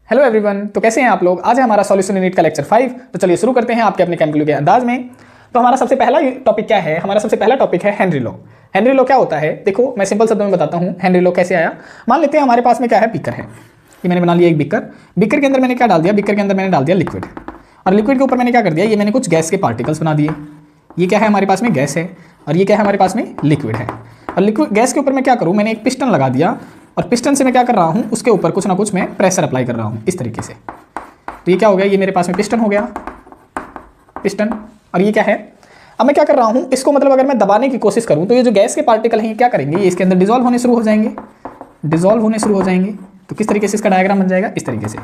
Hello everyone, तो कैसे हैं आप लोग। आज है हमारा सॉल्यूशन यूनिट का लेक्चर 5। तो चलिए शुरू करते हैं आपके अपने केमिकल के अंदाज में। तो हमारा सबसे पहला टॉपिक क्या है? हमारा सबसे पहला टॉपिक है हेनरी लॉ। हेनरी लॉ क्या होता है? देखो मैं सिंपल शब्दों में बताता हूँ हेनरी लॉ कैसे आया। मान लेते हैं हमारे पास में क्या है, बीकर है। ये मैंने बना लिया एक बीकर के अंदर मैंने क्या डाल दिया, बीकर के अंदर मैंने डाल दिया लिक्विड, और लिक्विड के ऊपर मैंने क्या कर दिया, ये मैंने कुछ गैस के पार्टिकल्स बना दिए। ये क्या है हमारे पास में, गैस है, और ये क्या है हमारे पास में, लिक्विड है। और लिक्विड गैस के ऊपर मैं क्या करूँ, मैंने एक पिस्टन लगा दिया, और पिस्टन से मैं क्या कर रहा हूँ, उसके ऊपर कुछ ना कुछ मैं प्रेशर अप्लाई कर रहा हूँ इस तरीके से। तो ये क्या हो गया, ये मेरे पास में पिस्टन हो गया, पिस्टन। और ये क्या है, अब मैं क्या कर रहा हूँ, इसको मतलब अगर मैं दबाने की कोशिश करूँ तो ये जो गैस के पार्टिकल हैं ये क्या करेंगे, ये इसके अंदर डिजोल्व होने शुरू हो जाएंगे, डिजोल्व होने शुरू हो जाएंगे। तो किस तरीके से इसका डायग्राम बन जाएगा, इस तरीके से।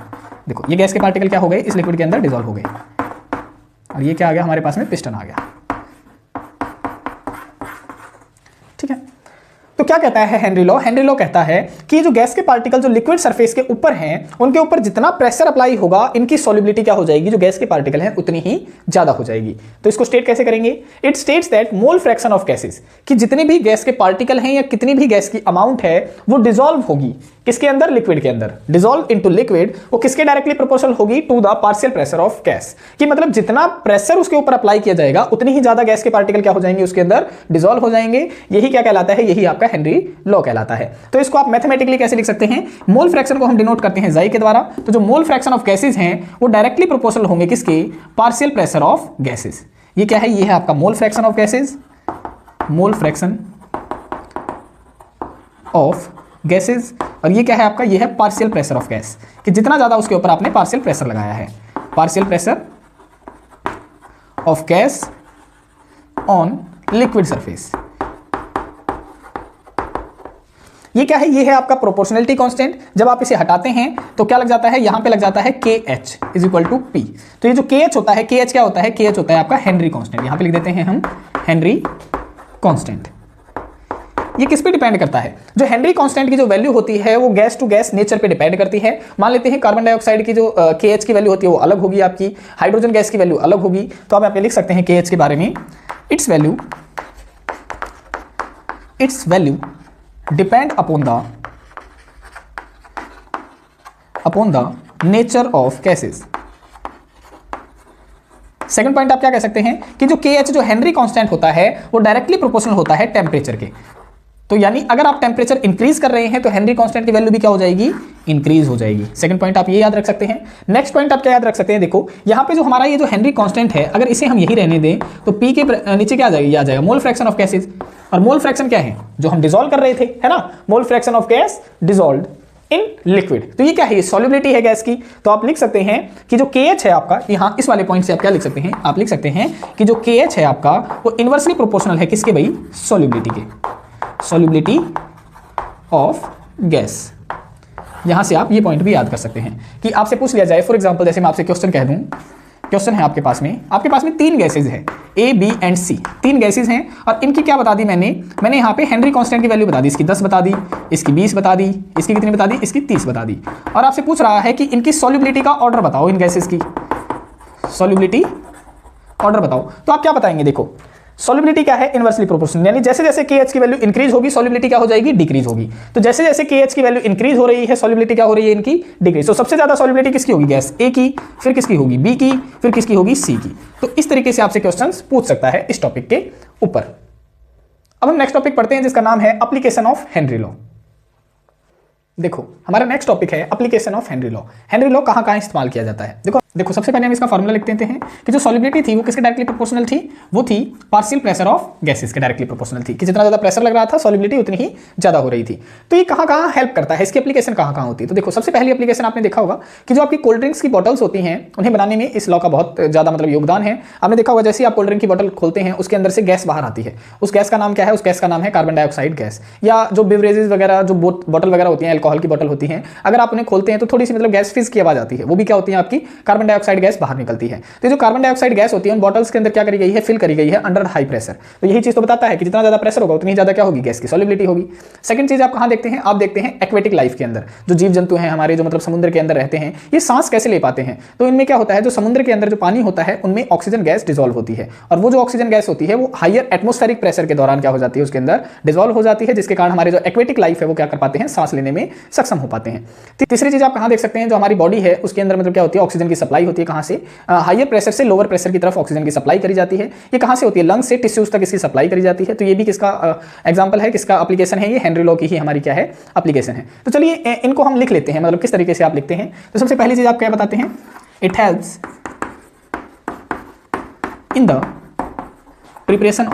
देखो ये गैस के पार्टिकल क्या हो गए, इस लिक्विड के अंदर डिजोल्व हो गए, और ये क्या आ गया हमारे पास में, पिस्टन आ गया। ठीक है, तो क्या कहता है हेनरी लॉ? हेनरी लॉ कहता है कि जो गैस के पार्टिकल जो लिक्विड सरफेस के ऊपर हैं, उनके ऊपर जितना प्रेशर अप्लाई होगा, इनकी सॉल्युबिलिटी क्या हो जाएगी, जो गैस के पार्टिकल हैं उतनी ही ज्यादा हो जाएगी। तो इसको स्टेट कैसे करेंगे? It states that mole fraction of gases, कि जितने भी गैस के पार्टिकल हैं या कितनी भी गैस की अमाउंट है वो डिसॉल्व होगी किसके अंदर, लिक्विड के अंदर। डिसॉल्व इनटू लिक्विड वो किसके डायरेक्टली प्रोपोर्शनल होगी, to the partial pressure of gas, कि मतलब जितना प्रेशर उसके ऊपर अप्लाई किया जाएगा उतनी ही ज्यादा गैस के पार्टिकल क्या हो जाएंगे, उसके अंदर डिसॉल्व हो जाएंगे। यही क्या कहलाता है, यही आपका हेनरी लॉ कहलाता है। तो इसको आप मैथमेटिकली कैसे लिख सकते हैं, मोल फ्रैक्शन को हम डिनोट करते हैं जाई के द्वारा। तो जो मोल फ्रैक्शन ऑफ गैसेस हैं वो डायरेक्टली प्रोपोर्शनल होंगे किसके, पार्शियल प्रेशर ऑफ गैसेस। ये क्या है, ये है आपका mole fraction of gases, mole fraction of gases. और ये क्या है आपका, ये है पार्शियल प्रेशर ऑफ गैस, कि जितना ज्यादा उसके ऊपर आपने पार्शियल प्रेशर लगाया है, partial pressure of gas on liquid surface. ये क्या है, ये है आपका प्रोपोर्शनलिटी कांस्टेंट। जब आप इसे हटाते हैं तो क्या लग जाता है, यहां पे लग जाता है KH is equal to P। तो ये जो KH होता है, KH क्या होता है, KH होता है आपका हेनरी कांस्टेंट। यहां पे लिख देते हैं हम हेनरी कांस्टेंट। ये किस पे डिपेंड करता है, जो हेनरी कांस्टेंट की जो वैल्यू होती है वो गैस टू गैस नेचर पे डिपेंड करती है। मान लेते हैं कार्बन डाइऑक्साइड की जो KH की वैल्यू होती है वो अलग होगी आपकी, हाइड्रोजन गैस की वैल्यू अलग होगी। तो आप यहाँ पे लिख सकते हैं KH के बारे में, it's value depend upon the nature of gases. Second point आप क्या कह सकते हैं कि जो KH जो हेनरी कांस्टेंट होता है वो डायरेक्टली प्रोपोर्शनल होता है टेम्परेचर के। तो यानी अगर आप टेम्परेचर इंक्रीज कर रहे हैं तो हेनरी कांस्टेंट की वैल्यू भी क्या हो जाएगी, इंक्रीज हो जाएगी। सेकंड पॉइंट आप ये याद रख सकते हैं। नेक्स्ट पॉइंट आप क्या याद रख सकते हैं, देखो यहां पे जो हमारा ये जो हेनरी कांस्टेंट है, अगर इसे हम यही रहने दें तो P के नीचे क्या आ जाएगी, आ जाएगा मोल फ्रैक्शन ऑफ गैसेस। और मोल फ्रैक्शन क्या है, जो हम डिसॉल्व कर रहे थे, है ना, mole fraction of gas dissolved in liquid. तो ये क्या है, ये सॉल्युबिलिटी है गैस की। तो आप लिख सकते हैं कि जो KH है आपका, यहाँ इस वाले पॉइंट से आप क्या लिख सकते हैं, आप लिख सकते हैं कि जो KH है आपका वो इनवर्सली प्रोपोर्शनल है किसके भाई, सॉल्युबिलिटी के, सॉल्युबिलिटी ऑफ गैस। यहां से आप ये पॉइंट भी याद कर सकते हैं कि आपसे पूछ लिया जाए, फॉर एग्जांपल जैसे मैं आपसे क्वेश्चन कह दूं, क्वेश्चन है आपके पास में 3 गैसेज है A, B and C, 3 gases हैं, और इनकी क्या बता दी मैंने यहाँ पे हेनरी कांस्टेंट की वैल्यू बता दी, इसकी 10 बता दी, इसकी 20 बता दी, इसकी कितनी बता दी, इसकी 30 बता दी। और आपसे पूछ रहा है कि इनकी सॉल्युबिलिटी का ऑर्डर बताओ, इन गैसेज की सॉल्युबिलिटी ऑर्डर बताओ। तो आप क्या बताएंगे, देखो सॉल्युबिलिटी क्या है, इनवर्सली प्रोपोर्शनल, यानी जैसे जैसे KH की वैल्यू इंक्रीज होगी सॉल्युबिलिटी क्या हो जाएगी, डिक्रीज होगी। तो जैसे जैसे KH की वैल्यू इंक्रीज हो रही है सॉल्युबिलिटी क्या हो रही है, इनकी डिक्रीज। तो सबसे ज्यादा सॉल्युबिलिटी किसकी होगी, गैस A की, फिर किसकी होगी, B की, फिर किसकी होगी, C की। तो इस तरीके से आपसे क्वेश्चंस पूछ सकता है इस टॉपिक के ऊपर। अब हम नेक्स्ट टॉपिक पढ़ते हैं जिसका नाम है एप्लीकेशन ऑफ हेनरी लॉ। देखो हमारा नेक्स्ट टॉपिक है application of Henry law. Henry law कहां कहां इस्तेमाल किया जाता है, देखो सबसे पहले हम इसका फॉर्मूला लिख देते हैं कि जो सॉल्युबिलिटी थी वो किसके डायरेक्टली प्रोपोर्शनल थी, वो थी पार्शियल प्रेशर ऑफ गैसेस के डायरेक्टली प्रोपोर्शनल थी, कि जितना ज्यादा प्रेशर लग रहा था सॉल्युबिलिटी उतनी ही ज्यादा हो रही थी। तो ये कहां कहां हेल्प करता है, इसकी एप्लीकेशन कहां कहां होती है। तो देखो सबसे पहली एप्लीकेशन आपने देखा होगा कि जो आपकी कोल्ड ड्रिंक्स की बॉटल्स होती हैं उन्हें बनाने में इस लॉ का बहुत ज्यादा मतलब योगदान है। आपने देखा होगा जैसे ही आप कोल्ड ड्रिंक की बॉटल खोलते हैं उसके अंदर से गैस बाहर आती है, उस गैस का नाम क्या है, उस गैस का नाम है कार्बन डाइऑक्साइड गैस। या जो बेवरेजेस वगैरह जो बॉटल वगैरह होती हैं, अल्कोहल की बॉटल होती हैं, अगर आप उन्हें खोलते हैं तो थोड़ी सी मतलब गैस फिज की आवाज आती है, वो भी क्या होती है आपकी कार्बन कार्बन डाइऑक्साइड गैस बाहर निकलती है। तो जो कार्बन डाइऑक्साइड गैस होती है उन बॉटल्स के अंदर क्या करी गई है, फिल करी गई है अंडर हाई प्रेशर। तो यही चीज तो बताता है कि जितना ज्यादा प्रेशर होगा उतनी ज्यादा क्या होगी, गैस की सॉल्युबिलिटी होगी। सेकंड चीज आप कहां देखते हैं, आप देखते हैं एक्वेटिक लाइफ के अंदर जो जीव जंतु हैं हमारे, जो मतलब समुद्र के अंदर रहते हैं, ये सांस कैसे ले पाते हैं। तो इनमें क्या होता है, जो समुद्र के अंदर जो पानी होता है उनमें ऑक्सीजन गैस डिसॉल्व होती है, और वो जो ऑक्सीजन गैस होती है वो हायर एटमॉस्फेरिक प्रेशर के दौरान क्या हो जाती है, उसके अंदर डिसॉल्व हो जाती है, जिसके कारण हमारे जो एक्वेटिक लाइफ है वो क्या कर पाते हैं, सांस लेने में सक्षम हो पाते हैं। तीसरी चीज आप कहां देख सकते हैं, जो हमारी बॉडी है उसके अंदर मतलब क्या होती है, ऑक्सीजन की सप्लाई होती है। कहां से, हायर प्रेशर से लोअर प्रेशर की तरफ ऑक्सीजन की सप्लाई करी जाती है। ये कहां से होती है, लंग्स से टिश्यूज तक इसकी सप्लाई करी जाती है। तो ये भी किसका एग्जांपल है, किसका एप्लीकेशन है, ये हेनरी लॉ की ही हमारी क्या है, एप्लीकेशन है। तो चलिए इनको हम लिख लेते हैं, मतलब किस तरीके से आप लिखते हैं। तो सबसे पहली चीज आप क्या बताते हैं, it helps in the preparation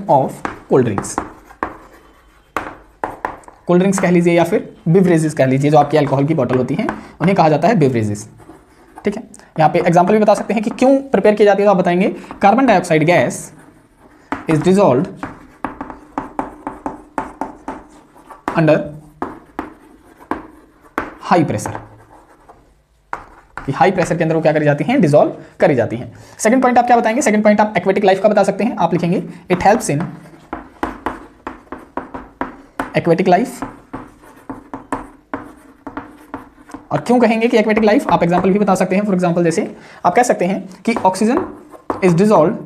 of cold drinks. Cold drinks कह लीजिए या फिर बिवरेजेस कह लीजिए, जो आपकी अल्कोहल की बोतल होती हैं उन्हें कहा जाता है बिवरेजेस। ठीक है, यहाँ पे एग्जांपल भी बता सकते हैं कि क्यों प्रिपेयर की जाती है, तो आप बताएंगे carbon dioxide gas is dissolved under high pressure. High pressure के अंदर वो क्या करी जाती हैं, डिसॉल्व करी जाती हैं। सेकंड पॉइंट आप क्या बताएंगे, सेकंड पॉइंट आप एक्वेटिक लाइफ का बता सकते हैं। आप लिखेंगे it helps in aquatic life. और क्यों कहेंगे कि एक्वेटिक लाइफ, आप एग्जांपल भी बता सकते हैं। फॉर एग्जांपल जैसे आप कह सकते हैं कि oxygen is dissolved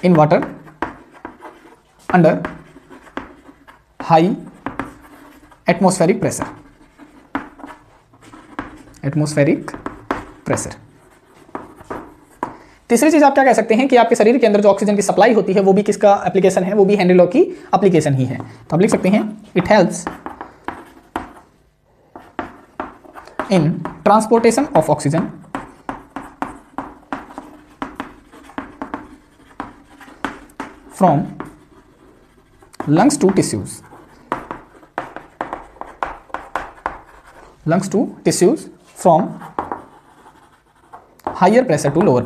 in water under high atmospheric pressure. तीसरी चीज आप क्या कह सकते हैं कि आपके शरीर के अंदर जो ऑक्सीजन की सप्लाई होती है वो भी किसका एप्लीकेशन है, वो भी हेनरी लॉ की एप्लीकेशन ही है। तो आप लिख सकते हैं it helps in transportation of oxygen from lungs to tissues from higher pressure to lower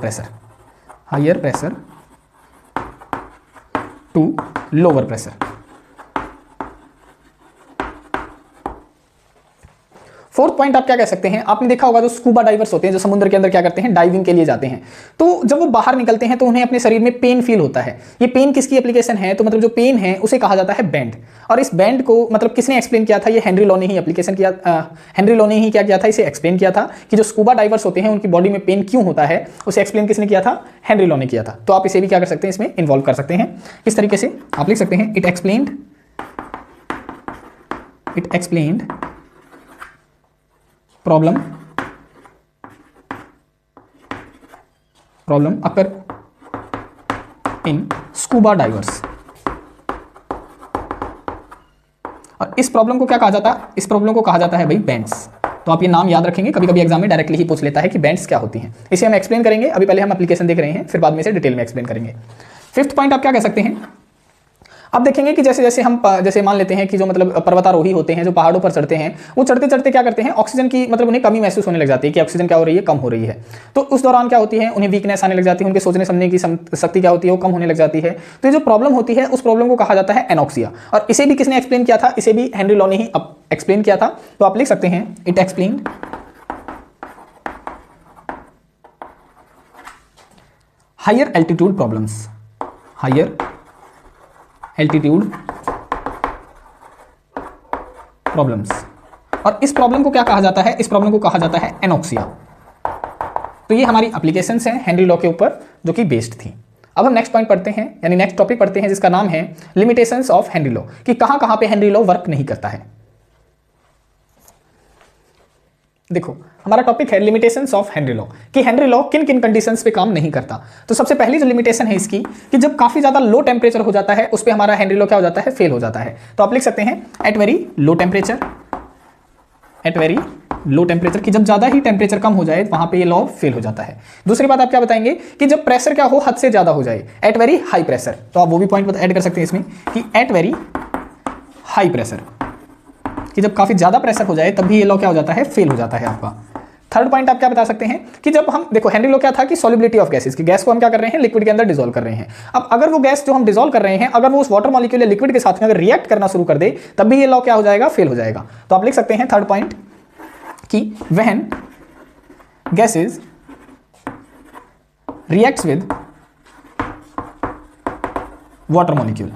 pressure, fourth point आप क्या कह सकते हैं, आपने देखा होगा जो स्कूबा डाइवर्स होते हैं, जो समुद्र के अंदर क्या करते हैं, डाइविंग के लिए जाते हैं, तो जब वो बाहर निकलते हैं तो उन्हें अपने शरीर में पेन फील होता है। ये पेन किसकी एप्लीकेशन है, तो मतलब जो पेन है उसे कहा जाता है बैंड। और इस बैंड को मतलब किसने एक्सप्लेन किया था, ये हेनरी लॉ ने ही एप्लीकेशन किया, हेनरी लॉ ने ही क्या किया था, इसे एक्सप्लेन किया था कि जो स्कूबा डाइवर्स होते हैं उनकी बॉडी में पेन क्यों होता है, उसे एक्सप्लेन किसने किया था, हेनरी लॉ ने किया था। तो आप इसे भी क्या कर सकते हैं, इसमें इन्वॉल्व कर सकते हैं। इस तरीके से आप लिख सकते हैं it explained problem occur in scuba divers. और इस प्रॉब्लम को क्या कहा जाता है, इस प्रॉब्लम को कहा जाता है भाई बैंड्स। तो आप ये नाम याद रखेंगे, कभी कभी एग्जाम में डायरेक्टली ही पूछ लेता है कि बैंड्स क्या होती हैं। इसे हम एक्सप्लेन करेंगे, अभी पहले हम एप्लीकेशन देख रहे हैं, फिर बाद में इसे डिटेल में एक्सप्लेन करेंगे। फिफ्थ पॉइंट आप क्या कह सकते हैं, अब देखेंगे कि जैसे जैसे हम जैसे मान लेते हैं कि जो मतलब पर्वतारोही होते हैं, जो पहाड़ों पर चढ़ते हैं, वो चढ़ते चढ़ते क्या करते हैं, ऑक्सीजन की मतलब उन्हें कमी महसूस होने लग जाती है कि ऑक्सीजन क्या हो रही है, कम हो रही है। तो उस दौरान क्या होती है, उन्हें वीकनेस आने लग जाती है, उनके सोचने समझने की शक्ति क्या होती है, वो कम होने लग जाती है। तो ये जो प्रॉब्लम होती है उस प्रॉब्लम को कहा जाता है एनॉक्सिया। और इसे भी किसने एक्सप्लेन किया था, इसे भी हेनरी लॉ ने ही एक्सप्लेन किया था। तो आप लिख सकते हैं it explained higher altitude problems. और इस प्रॉब्लम को क्या कहा जाता है, इस प्रॉब्लम को कहा जाता है एनॉक्सिया। तो ये हमारी एप्लीकेशंस हैं हेनरी लॉ के ऊपर जो कि बेस्ड थी। अब हम नेक्स्ट पॉइंट पढ़ते हैं, यानी नेक्स्ट टॉपिक पढ़ते हैं, जिसका नाम है लिमिटेशंस ऑफ हेनरी लॉ, कि कहां पे हेनरी लॉ वर्क नहीं करता है। देखो हमारा टॉपिक है लिमिटेशंस ऑफ हेनरी लॉ, कि हेनरी लॉ किन किन कंडीशंस पे काम नहीं करता। तो सबसे पहली जो लिमिटेशन है इसकी, कि जब काफी ज्यादा लो टेम्परेचर हो जाता है उस पे हमारा हेनरी लॉ क्या हो जाता है, फेल हो जाता है। तो आप लिख सकते हैं एट वेरी लो टेम्परेचर, कि जब ज्यादा ही टेम्परेचर कम हो जाए वहां पे ये लॉ फेल हो जाता है। दूसरी बात आप क्या बताएंगे कि जब प्रेशर क्या हो, हद से ज्यादा हो जाए, एट वेरी हाई प्रेशर। तो आप वो भी पॉइंट ऐड कर सकते हैं इसमें कि एट वेरी हाई प्रेशर, कि जब काफी ज्यादा प्रेशर हो जाए तब भी ये लॉ क्या हो जाता है, फेल हो जाता है आपका। थर्ड पॉइंट आप क्या बता सकते हैं कि जब हम देखो हेनरी लॉ क्या था कि सॉल्युबिलिटी ऑफ गैसेस, की गैस को हम क्या कर रहे हैं, लिक्विड के अंदर डिसॉल्व कर रहे हैं। अब अगर वो गैस जो हम डिसॉल्व कर रहे हैं अगर वो उस वाटर मॉलिक्यूल या लिक्विड के साथ में अगर रिएक्ट करना शुरू कर दे तब भी ये लॉ क्या हो जाएगा, फेल हो जाएगा। तो आप लिख सकते हैं थर्ड पॉइंट कि when gases reacts with water molecule,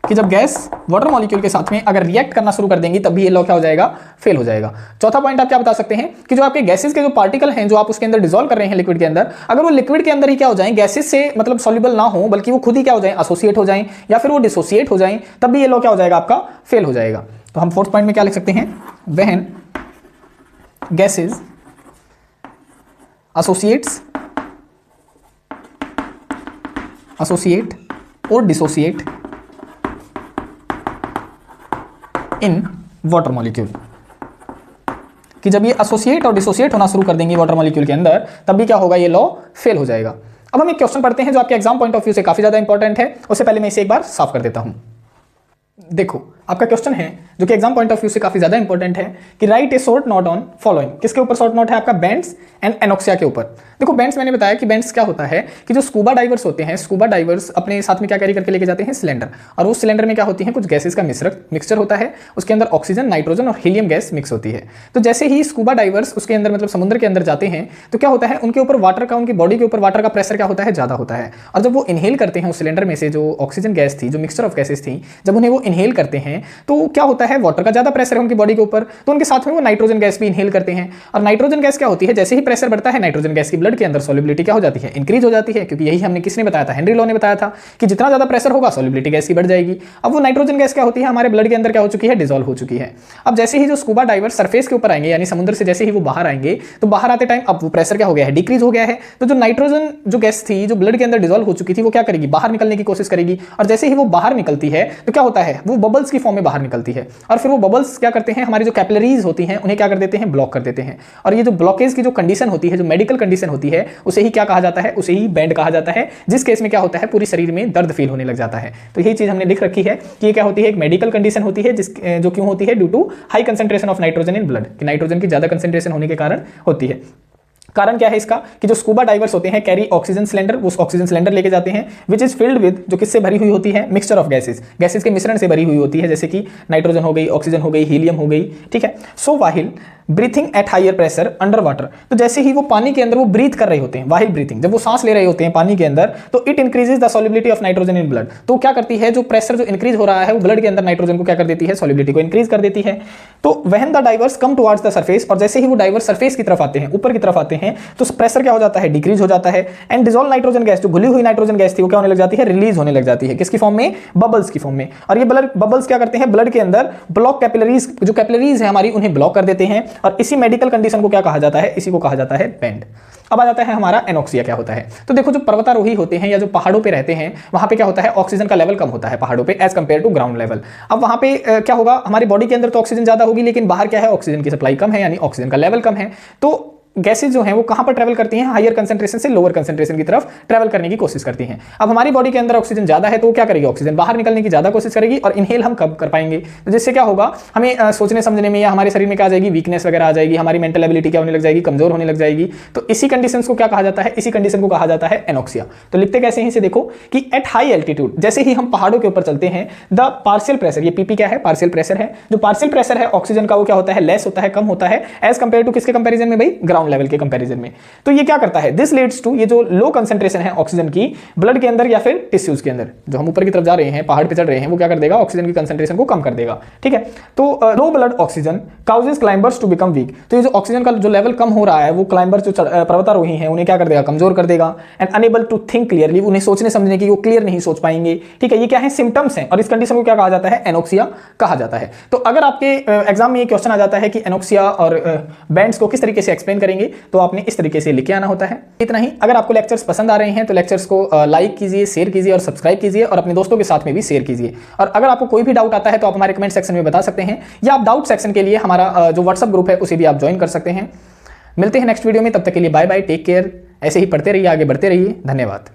कि जब गैस वाटर मॉलिक्यूल के साथ में अगर रिएक्ट करना शुरू कर देंगी तब भी ये लॉ क्या हो जाएगा, फेल हो जाएगा। चौथा पॉइंट आप क्या बता सकते हैं कि जो आपके गैसेस के जो पार्टिकल हैं जो आप उसके अंदर डिसॉल्व कर रहे हैं लिक्विड के अंदर, अगर वो लिक्विड के अंदर ही क्या हो जाएं, गैसेस से मतलब सॉल्युबल ना हो बल्कि वो खुद ही क्या हो जाएं, एसोसिएट हो जाएं या फिर वो डिसोसिएट हो जाएं, तब भी ये लॉ क्या हो जाएगा, आपका फेल हो जाएगा। तो हम फोर्थ पॉइंट में क्या लिख सकते हैं, व्हेन गैसेस एसोसिएट और डिसोसिएट इन वाटर मॉलिक्यूल, कि जब ये एसोसिएट और डिसोसिएट होना शुरू कर देंगे वाटर मॉलिक्यूल के अंदर तब भी क्या होगा, ये लॉ फेल हो जाएगा। अब हम एक क्वेश्चन पढ़ते हैं जो आपके एग्जाम पॉइंट ऑफ व्यू से काफी ज्यादा इंपॉर्टेंट है। उससे पहले मैं इसे एक बार साफ कर देता हूं। देखो आपका क्वेश्चन है जो कि एग्जाम पॉइंट ऑफ व्यू से काफी ज्यादा इंपॉर्टेंट है कि right A short note on following. किसके ऊपर शॉर्ट नोट है, आपका बेंड्स एंड एनोक्सिया के ऊपर। देखो बेंड्स मैंने बताया कि बेंड्स क्या होता है कि जो स्कूबा डाइवर्स होते हैं, स्कूबा डाइवर्स अपने साथ में क्या कैरी करके लेके जाते हैं, सिलेंडर, और उस सिलेंडर में क्या होती है, कुछ गैसेस का मिक्सचर होता है, उसके अंदर ऑक्सीजन, नाइट्रोजन और हीलियम गैस मिक्स होती है। तो जैसे ही स्कूबा डाइवर्स उसके अंदर मतलब समुद्र के अंदर जाते हैं तो क्या होता है, उनके ऊपर वाटर का, उनकी बॉडी के ऊपर वाटर का प्रेशर क्या होता है, ज्यादा होता है। और जब वो इनहेल करते हैं उस सिलेंडर में से जो ऑक्सीजन गैस थी, जो मिक्सचर ऑफ गैसेस थी, जब उन्हें वो इनहेल करते हैं तो क्या होता है, वाटर का ज्यादा प्रेशर है उनकी बॉडी के ऊपर, तो उनके साथ में वो नाइट्रोजन गैस भी इनहेल करते हैं। और नाइट्रोजन गैस क्या होती है, जैसे ही प्रेशर बढ़ता है नाइट्रोजन गैस की ब्लड के अंदर सॉल्युबिलिटी क्या हो जाती है, इंक्रीज हो जाती है, क्योंकि यही हमने किसने बताया था, हेनरी लॉ ने बताया था कि जितना ज्यादा प्रेशर होगा सॉल्युबिलिटी गैस की बढ़ जाएगी। अब वो नाइट्रोजन गैस क्या होती है, हमारे ब्लड के अंदर क्या हो चुकी है, डिसॉल्व हो चुकी है। अब जैसे ही जो स्कूबा डाइवर सरफेस के ऊपर आएंगे, यानी समुद्र से जैसे ही वो बाहर आएंगे तो बाहर आते टाइम अब वो प्रेशर क्या हो गया है, डिक्रीज हो गया है। तो जो नाइट्रोजन जो गैस थी जो ब्लड के अंदर डिसॉल्व हो चुकी थी वो क्या करेगी, बाहर निकलने की कोशिश करेगी। और जैसे ही वो बाहर निकलती है तो क्या होता है, वो बबल्स की फॉर्म में बाहर निकलती है। और फिर वो बबल्स क्या करते हैं, हमारी जो कैपिलरीज होती हैं उन्हें क्या कर देते हैं, ब्लॉक कर देते हैं। और ये जो ब्लॉकेज की जो कंडीशन होती है, जो मेडिकल कंडीशन होती है, उसे ही क्या कहा जाता है, उसे ही बैंड कहा जाता है, जिस केस में क्या होता है, पूरी शरीर में दर्द फील होने लग जाता है। तो यही चीज हमने लिख रखी है कि ये क्या होती है, एक मेडिकल कंडीशन होती है जो क्यों होती है, due to high concentration of nitrogen in blood, कि नाइट्रोजन की ज्यादा कंसंट्रेशन होने के कारण होती है। कारण क्या है इसका कि जो स्कूबा डाइवर्स होते हैं कैरी ऑक्सीजन सिलेंडर, वो ऑक्सीजन सिलेंडर लेके जाते हैं विच इज फिल्ड विद, जो किससे भरी हुई होती है, मिक्सचर ऑफ गैसेस, गैसेस के मिश्रण से भरी हुई होती है, जैसे कि नाइट्रोजन हो गई, ऑक्सीजन हो गई, हीलियम हो गई, ठीक है। So while breathing at higher pressure under water, तो जैसे ही वो पानी के अंदर वो ब्रीथ कर रहे होते हैं, वाहिल ब्रीथिंग, जब वो सांस ले रहे होते हैं पानी के अंदर, तो it increases the solubility of nitrogen in blood. तो क्या करती है, जो प्रेशर जो इंक्रीज हो रहा है वो ब्लड के अंदर नाइट्रोजन को क्या कर देती है, सॉल्युबिलिटी को इंक्रीज कर देती है। तो when the diverse come towards the surface, और जैसे ही वो डाइवर्स सरफेस की तरफ आते हैं, ऊपर की तरफ आते हैं, तो प्रेशर क्या हो जाता है, डिक्रीज हो जाता है। एंड डिसॉल्व नाइट्रोजन गैस, जो घुली हुई नाइट्रोजन गैस थी वो क्या होने लग जाती है, रिलीज होने लग जाती है। किसकी फॉर्म में, बबल्स की फॉर्म में। और ये बबल्स क्या करते हैं, ब्लड के अंदर ब्लॉक कैपिलरीज, जो कैपिलरीज है हमारी, उन्हें ब्लॉक कर देते हैं। और इसी मेडिकल कंडीशन को क्या कहा जाता है, इसी को कहा जाता है बैंड। अब आ जाता है हमारा एनोक्सिया क्या होता है। तो देखो जो पर्वतारोही होते हैं या जो पहाड़ों पे रहते हैं वहां पे क्या होता है, ऑक्सीजन का लेवल कम होता है पहाड़ों पे as compare to ground level. अब वहां पे क्या होगा, हमारी बॉडी के अंदर तो ऑक्सीजन ज्यादा होगी लेकिन बाहर क्या है, ऑक्सीजन की सप्लाई कम है, यानी ऑक्सीजन का लेवल कम है। तो गैसेज जो हैं वो कहां पर ट्रैवल करती हैं, हायर कंसंट्रेशन से लोअर कंसंट्रेशन की तरफ ट्रैवल करने की कोशिश करती हैं। अब हमारी बॉडी के अंदर ऑक्सीजन ज्यादा है तो क्या करेगी, ऑक्सीजन बाहर निकलने की ज्यादा कोशिश करेगी। और इनहेल हम कब कर पाएंगे, तो जिससे क्या होगा, हमें सोचने समझने में या हमारे शरीर में क्या आ जाएगी, वीकनेस वगैरह आ जाएगी, हमारी मेंटल एबिलिटी क्या होने लग जाएगी, कमजोर होने लग जाएगी। तो इसी कंडीशन को क्या कहा जाता है, इसी कंडीशन को कहा जाता है एनोक्सिया। तो लिखते कैसे हैं इसे देखो कि एट हाई एल्टीट्यूड, जैसे ही हम पहाड़ों के ऊपर चलते हैं, द पार्शियल प्रेशर, ये पीपी क्या है, पार्शियल प्रेशर है। जो पार्शियल प्रेशर है ऑक्सीजन का वो क्या होता है, लेस होता है, कम होता है एज कंपेयर टू किसके कंपैरिजन में भाई, ग्राउंड लेवल के कंपैरिजन में। तो ये क्या करता है, दिस लीड्स टू, ये जो लो कंसंट्रेशन है ऑक्सीजन की ब्लड के अंदर या फिर टिश्यूज के अंदर, जो हम ऊपर की तरफ जा रहे हैं, पहाड़ पे चढ़ रहे हैं, वो क्या कर देगा, ऑक्सीजन की कंसंट्रेशन को कम कर देगा, ठीक है। तो low blood oxygen causes climbers to become weak, तो ये जो ऑक्सीजन का जो लेवल कम हो रहा है वो क्लाइंबर्स जो पर्वतारोही हैं उन्हें क्या कर देगा, कमजोर कर देगा। And enable to think clearly, उन्हें सोचने समझने की वो क्लियर नहीं सोच पाएंगे, ठीक है। ये क्या है, सिम्टम्स हैं। और इस कंडीशन को क्या कहा जाता है, एनोक्सिया कहा जाता है। तो अगर आपके एग्जाम में ये क्वेश्चन आ जाता है कि एनोक्सिया और बैंड्स को किस तरीके से एक्सप्लेन करेंगे, तो आपने इस तरीके से लिखे आना होता है। इतना ही। अगर आपको लेक्चर्स पसंद आ रहे हैं तो लेक्चर्स को लाइक कीजिए, शेयर कीजिए और सब्सक्राइब कीजिए और अपने दोस्तों के साथ में भी शेयर कीजिए। और अगर आपको कोई भी डाउट आता है तो आप हमारे कमेंट सेक्शन में बता सकते हैं, या आप डाउट सेक्शन के लिए हमारा जो व्हाट्सएप ग्रुप है उसे भी आप ज्वाइन कर सकते हैं। मिलते हैं नेक्स्ट वीडियो में, तब तक के लिए बाय बाय, टेक केयर। ऐसे ही पढ़ते रहिए, आगे बढ़ते रहिए। धन्यवाद।